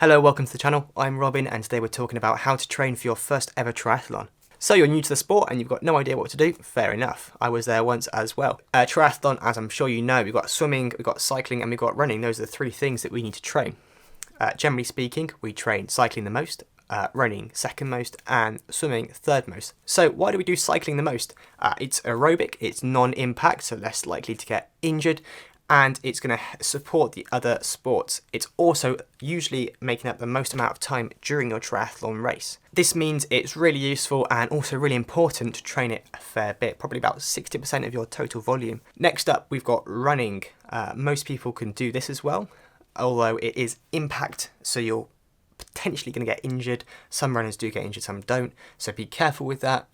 Hello, welcome to the channel. I'm Robin and today we're talking about how to train for your first ever triathlon. So you're new to the sport and you've got no idea what to do? Fair enough. I was there once as well. Triathlon, as I'm sure you know, we've got swimming, we've got cycling and we've got running. Those are the three things that we need to train. Generally speaking, we train cycling the most, running second most and swimming third most. So why do we do cycling the most? It's aerobic, it's non-impact, so less likely to get injured, and it's going to support the other sports. It's also usually making up the most amount of time during your triathlon race. This means it's really useful and also really important to train it a fair bit, probably about 60% of your total volume. Next up, we've got running. Most people can do this as well, although it is impact, so you're potentially going to get injured. Some runners do get injured, some don't, so be careful with that.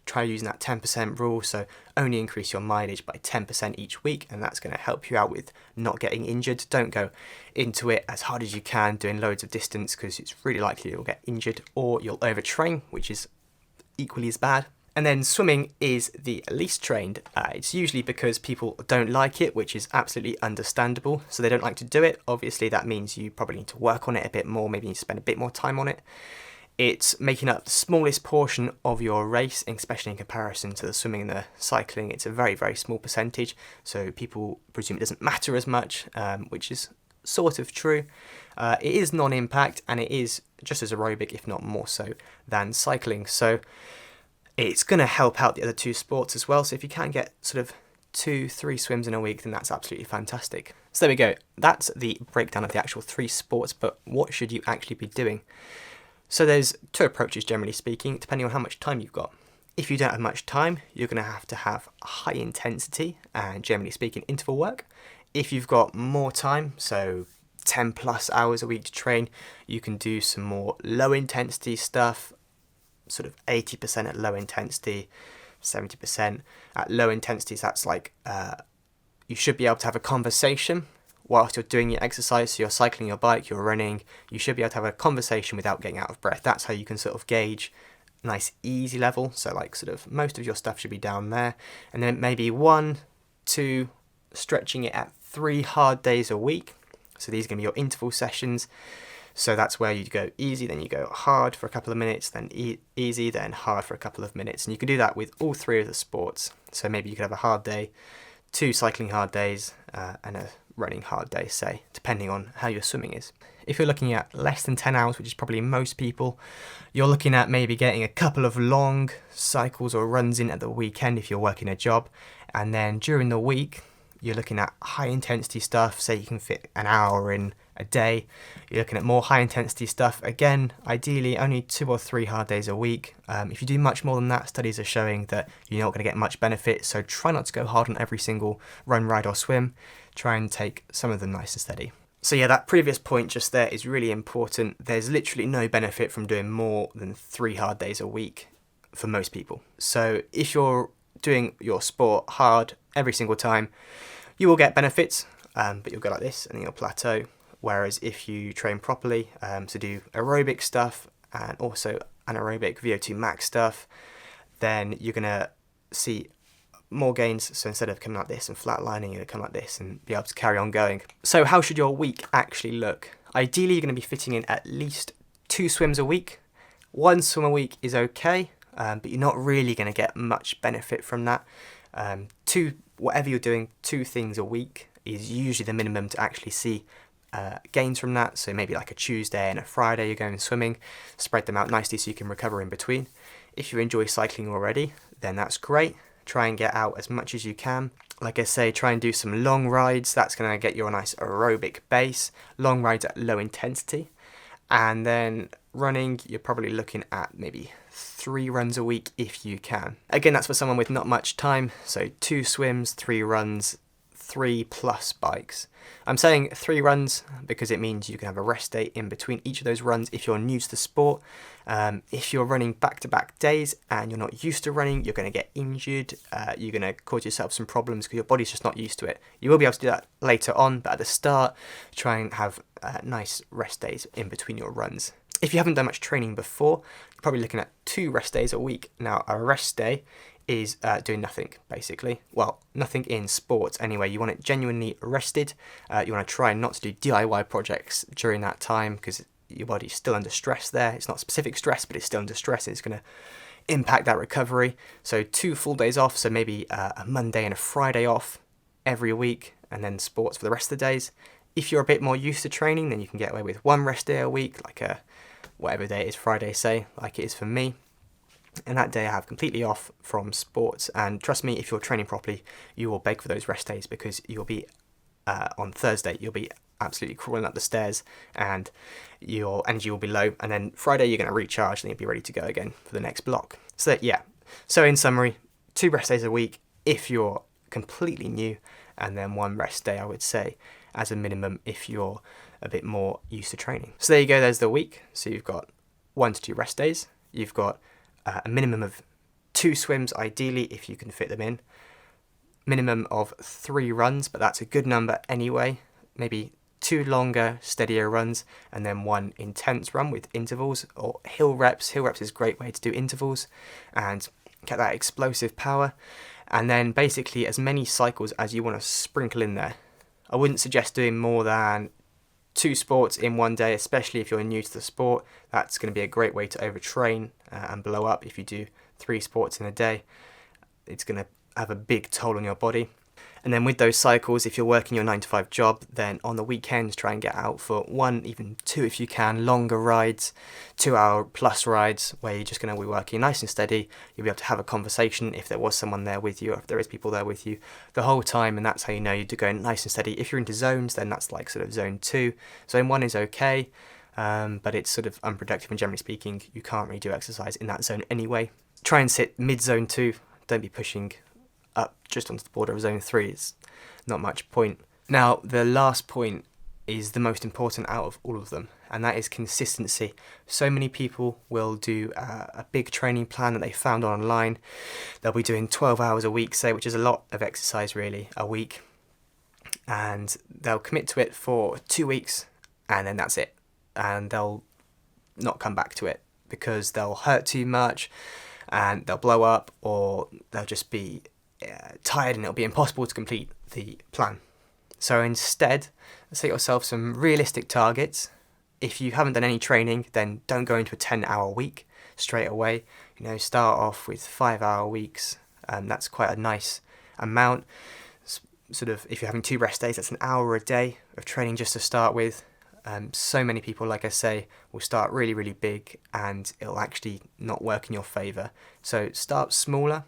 Try using that 10% rule, so only increase your mileage by 10% each week, and that's going to help you out with not getting injured. Don't go into it as hard as you can doing loads of distance, because it's really likely you'll get injured or you'll overtrain, which is equally as bad. And then swimming is the least trained. It's usually because people don't like it, which is absolutely understandable. So they don't like to do it. Obviously, that means you probably need to work on it a bit more. Maybe you need to spend a bit more time on it. It's making up the smallest portion of your race, especially in comparison to the swimming and the cycling. It's a very, very small percentage. So people presume it doesn't matter as much, which is sort of true. It is non-impact and it is just as aerobic, if not more so, than cycling. So it's going to help out the other two sports as well. So if you can get sort of 2-3 swims in a week, then that's absolutely fantastic. So there we go. That's the breakdown of the actual three sports, but what should you actually be doing? So there's two approaches, generally speaking, depending on how much time you've got. If you don't have much time, you're going to have high intensity and, generally speaking, interval work. If you've got more time, so 10 plus hours a week to train, you can do some more low intensity stuff, sort of 80% at low intensity, 70% at low intensities. That's like you should be able to have a conversation whilst you're doing your exercise. So you're cycling your bike, you're running, you should be able to have a conversation without getting out of breath. That's how you can sort of gauge a nice easy level. So like sort of most of your stuff should be down there, and then maybe 1-2 stretching it at 3 hard days a week. So these are going to be your interval sessions. So that's where you go easy, then you go hard for a couple of minutes, then easy, then hard for a couple of minutes. And you can do that with all three of the sports. So maybe you could have a hard day, 2 cycling hard days, and a running hard day, say, depending on how your swimming is. If you're looking at less than 10 hours, which is probably most people, you're looking at maybe getting a couple of long cycles or runs in at the weekend if you're working a job. And then during the week, you're looking at high intensity stuff. Say you can fit an hour in a day. You're looking at more high intensity stuff. Again, ideally only 2 or 3 hard days a week. If you do much more than that, studies are showing that you're not going to get much benefit. So try not to go hard on every single run, ride or swim. Try and take some of them nice and steady. So yeah, that previous point just there is really important. There's literally no benefit from doing more than 3 hard days a week for most people. So if you're doing your sport hard every single time, you will get benefits, but you'll go like this and then you'll plateau. Whereas if you train properly, so do aerobic stuff and also anaerobic VO2 max stuff, then you're going to see more gains. So instead of coming like this and flatlining, you're going to come like this and be able to carry on going. So how should your week actually look? Ideally, you're going to be fitting in at least 2 swims a week. 1 swim a week is okay, but you're not really going to get much benefit from that. Whatever you're doing, 2 things a week is usually the minimum to actually see gains from that. So maybe like a Tuesday and a Friday you're going swimming, spread them out nicely so you can recover in between. If you enjoy cycling already, then that's great. Try and get out as much as you can. Like I say, try and do some long rides. That's going to get you a nice aerobic base. Long rides at low intensity. And then running, you're probably looking at maybe 3 runs a week if you can. Again, that's for someone with not much time. So 2 swims, 3 runs, 3 plus bikes. I'm saying 3 runs because it means you can have a rest day in between each of those runs if you're new to the sport. If you're running back-to-back days and you're not used to running, you're going to get injured. You're going to cause yourself some problems because your body's just not used to it. You will be able to do that later on, but at the start, try and have nice rest days in between your runs. If you haven't done much training before, you're probably looking at 2 rest days a week. Now, a rest day is doing nothing, basically. Well, nothing in sports anyway. You want it genuinely rested. You want to try not to do DIY projects during that time because your body's still under stress there. It's not specific stress, but it's still under stress. It's going to impact that recovery. So 2 full days off, so maybe a Monday and a Friday off every week, and then sports for the rest of the days. If you're a bit more used to training, then you can get away with 1 rest day a week, like whatever day it is, Friday say, like it is for me. And that day I have completely off from sports. And trust me, if you're training properly, you will beg for those rest days, because you'll be on Thursday, you'll be absolutely crawling up the stairs and your energy will be low. And then Friday, you're going to recharge and you'll be ready to go again for the next block. So yeah, so in summary, 2 rest days a week if you're completely new, and then 1 rest day, I would say, as a minimum if you're a bit more used to training. So there you go, there's the week. So you've got 1 to 2 rest days. You've got a minimum of 2 swims, ideally, if you can fit them in. Minimum of 3 runs, but that's a good number anyway. Maybe 2 longer, steadier runs, and then 1 intense run with intervals, or hill reps. Hill reps is a great way to do intervals and get that explosive power. And then basically as many cycles as you want to sprinkle in there. I wouldn't suggest doing more than 2 sports in 1 day, especially if you're new to the sport. That's going to be a great way to overtrain and blow up. If you do 3 sports in a day, it's going to have a big toll on your body. And then with those cycles, if you're working your 9 to 5 job, then on the weekends try and get out for 1, even 2 if you can, longer rides, 2-hour plus rides, where you're just going to be working nice and steady. You'll be able to have a conversation if there was someone there with you, or if there is people there with you the whole time, and that's how you know you're going nice and steady. If you're into zones, then that's like sort of zone 2. Zone 1 is okay, but it's sort of unproductive, and generally speaking, you can't really do exercise in that zone anyway. Try and sit mid-zone 2, don't be pushing up just onto the border of zone 3. It's not much point. Now, the last point is the most important out of all of them, and that is consistency. So many people will do a big training plan that they found online. They'll be doing 12 hours a week, say, which is a lot of exercise really, a week, and they'll commit to it for 2 weeks, and then that's it, and they'll not come back to it because they'll hurt too much and they'll blow up, or they'll just be tired and it'll be impossible to complete the plan. So instead, set yourself some realistic targets. If you haven't done any training, then don't go into a 10-hour week straight away. Start off with 5-hour weeks. That's quite a nice amount. Sort of, if you're having 2 rest days, that's an hour a day of training just to start with. So many people, like I say, will start really, really big and it'll actually not work in your favour. So start smaller.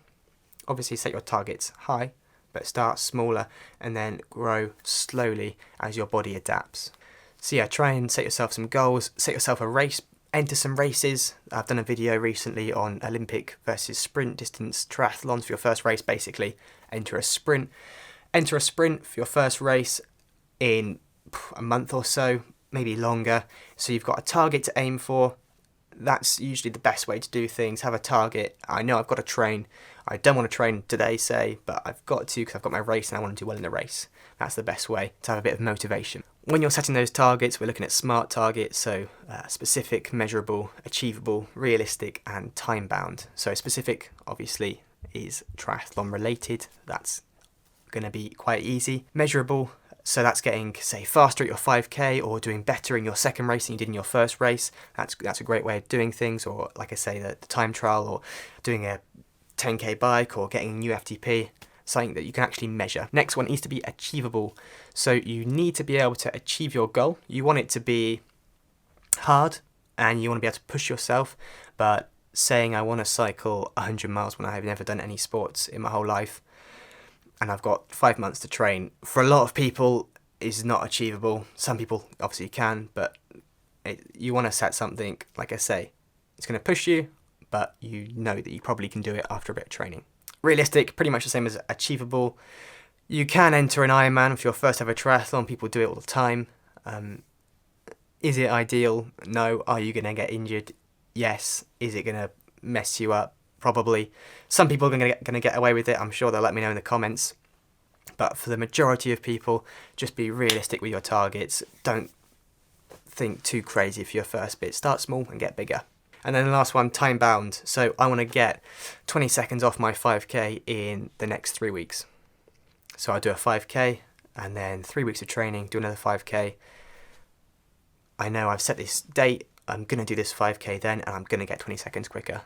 Obviously set your targets high, but start smaller and then grow slowly as your body adapts. So yeah, try and set yourself some goals, set yourself a race, enter some races. I've done a video recently on Olympic versus sprint distance triathlons for your first race. Basically, enter a sprint for your first race in a month or so, maybe longer. So you've got a target to aim for. That's usually the best way to do things. Have a target. I know I've got to train. I don't want to train today, say, but I've got to because I've got my race and I want to do well in the race. That's the best way to have a bit of motivation. When you're setting those targets, we're looking at SMART targets, so specific, measurable, achievable, realistic, and time-bound. So specific, obviously, is triathlon related. That's going to be quite easy. Measurable, so that's getting, say, faster at your 5k or doing better in your second race than you did in your first race. That's a great way of doing things, or like I say, the time trial, or doing a 10k bike, or getting a new FTP, something that you can actually measure. Next one needs to be achievable. So you need to be able to achieve your goal. You want it to be hard and you want to be able to push yourself, but saying I want to cycle 100 miles when I have never done any sports in my whole life and I've got 5 months to train, for a lot of people is not achievable. Some people obviously can, but you want to set something, like I say, it's going to push you, but you know that you probably can do it after a bit of training. Realistic, pretty much the same as achievable. You can enter an Ironman for your first ever triathlon. People do it all the time. Is it ideal? No. Are you going to get injured? Yes. Is it going to mess you up? Probably. Some people are going to get away with it. I'm sure they'll let me know in the comments. But for the majority of people, just be realistic with your targets. Don't think too crazy for your first bit. Start small and get bigger. And then the last one, time bound. So I want to get 20 seconds off my 5k in the next 3 weeks. So I'll do a 5k and then 3 weeks of training, do another 5k. I know I've set this date, I'm going to do this 5k then, and I'm going to get 20 seconds quicker.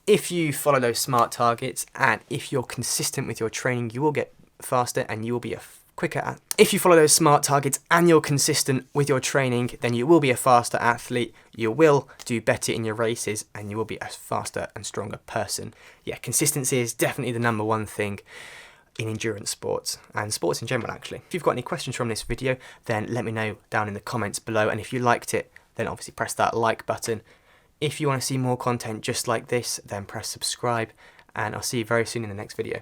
If you follow those SMART targets and if you're consistent with your training, you will get faster and you will be quicker. If you follow those SMART targets and you're consistent with your training, then you will be a faster athlete, you will do better in your races, and you will be a faster and stronger person. Yeah, consistency is definitely the number one thing in endurance sports and sports in general, actually. If you've got any questions from this video, then let me know down in the comments below, and if you liked it, then obviously press that like button. If you want to see more content just like this, then press subscribe, and I'll see you very soon in the next video.